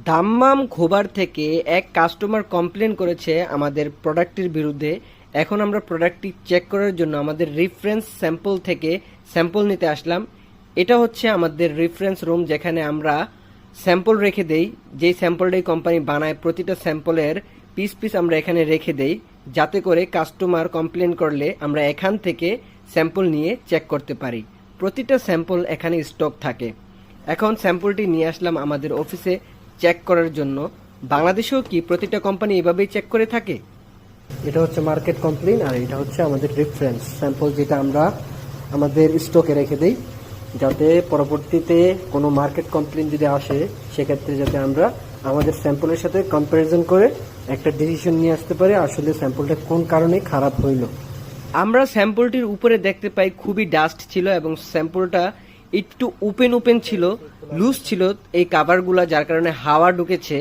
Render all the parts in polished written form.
Dammam Khobar থেকে এক customer complain করেছে আমাদের প্রোডাক্টের বিরুদ্ধে। এখন আমরা প্রোডাক্টটি চেক করার জন্য আমাদের রেফারেন্স স্যাম্পল থেকে স্যাম্পল নিতে আসলাম। এটা হচ্ছে আমাদের রেফারেন্স রুম, যেখানে আমরা স্যাম্পল রেখে দেই। যেই স্যাম্পলটাই কোম্পানি বানায় প্রতিটা স্যাম্পলের পিস পিস আমরা এখানে রেখে দেই, যাতে করে কাস্টমার কমপ্লেন করলে আমরা এখান থেকে স্যাম্পল নিয়ে চেক করতে পারি। প্রতিটা স্যাম্পল এখানে স্টক থাকে। এখন স্যাম্পলটি নিয়ে আসলাম আমাদের অফিসে চেক করার জন্য। বাংলাদেশেও কি প্রতিটা কোম্পানি এভাবেই চেক করে থাকে? এটা হচ্ছে মার্কেট কমপ্লেন, আর এটা হচ্ছে আমাদের রেফারেন্স স্যাম্পল, যেটা আমরা আমাদের স্টকে রেখে দেই, যাতে পরবর্তীতে কোনো মার্কেট কমপ্লেন যদি আসে সেক্ষেত্রে যাতে আমরা আমাদের স্যাম্পলের সাথে কম্প্যারিজন করে একটা ডিসিশন নিয়ে আসতে পারি আসলে স্যাম্পলটা কোন কারণে খারাপ হইল। আমরা স্যাম্পলটির উপরে দেখতে পাই খুবই ডাস্ট ছিল এবং স্যাম্পলটা একটু ওপেন ছিল, লুজ ছিল এই কাভারগুলা, যার কারণে হাওয়া ঢুকেছে।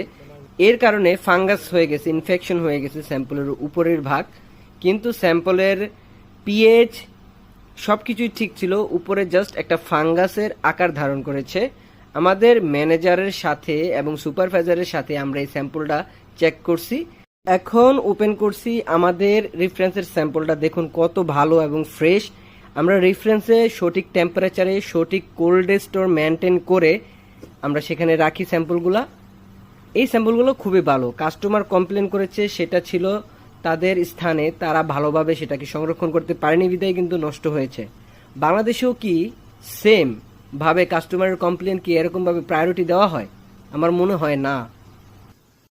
এর কারণে ফাঙ্গাস হয়ে গেছে, ইনফেকশন হয়ে গেছে স্যাম্পলের উপরের ভাগ। কিন্তু স্যাম্পলের পিএইচ সবকিছুই ঠিক ছিল, উপরে জাস্ট একটা ফাঙ্গাসের আকার ধারণ করেছে। আমাদের ম্যানেজারের সাথে এবং সুপারভাইজারের সাথে আমরা এই স্যাম্পলটা চেক করছি। এখন ওপেন করছি আমাদের রেফারেন্সের স্যাম্পলটা, দেখুন কত ভালো এবং ফ্রেশ। আমরা রেফারেন্সে সঠিক টেম্পারেচারে সঠিক কোল্ড স্টোর মেনটেন করে আমরা সেখানে রাখি স্যাম্পলগুলা। এই স্যাম্পলগুলো খুবই ভালো। কাস্টমার কমপ্লেন করেছে সেটা ছিল তাদের স্থানে, তারা ভালোভাবে সেটাকে সংরক্ষণ করতে পারেনি বিধায় কিন্তু নষ্ট হয়েছে। বাংলাদেশেও কি সেম ভাবে কাস্টমারের কমপ্লেন কি এরকম ভাবে প্রায়োরিটি দেওয়া হয়? আমার মনে হয় না।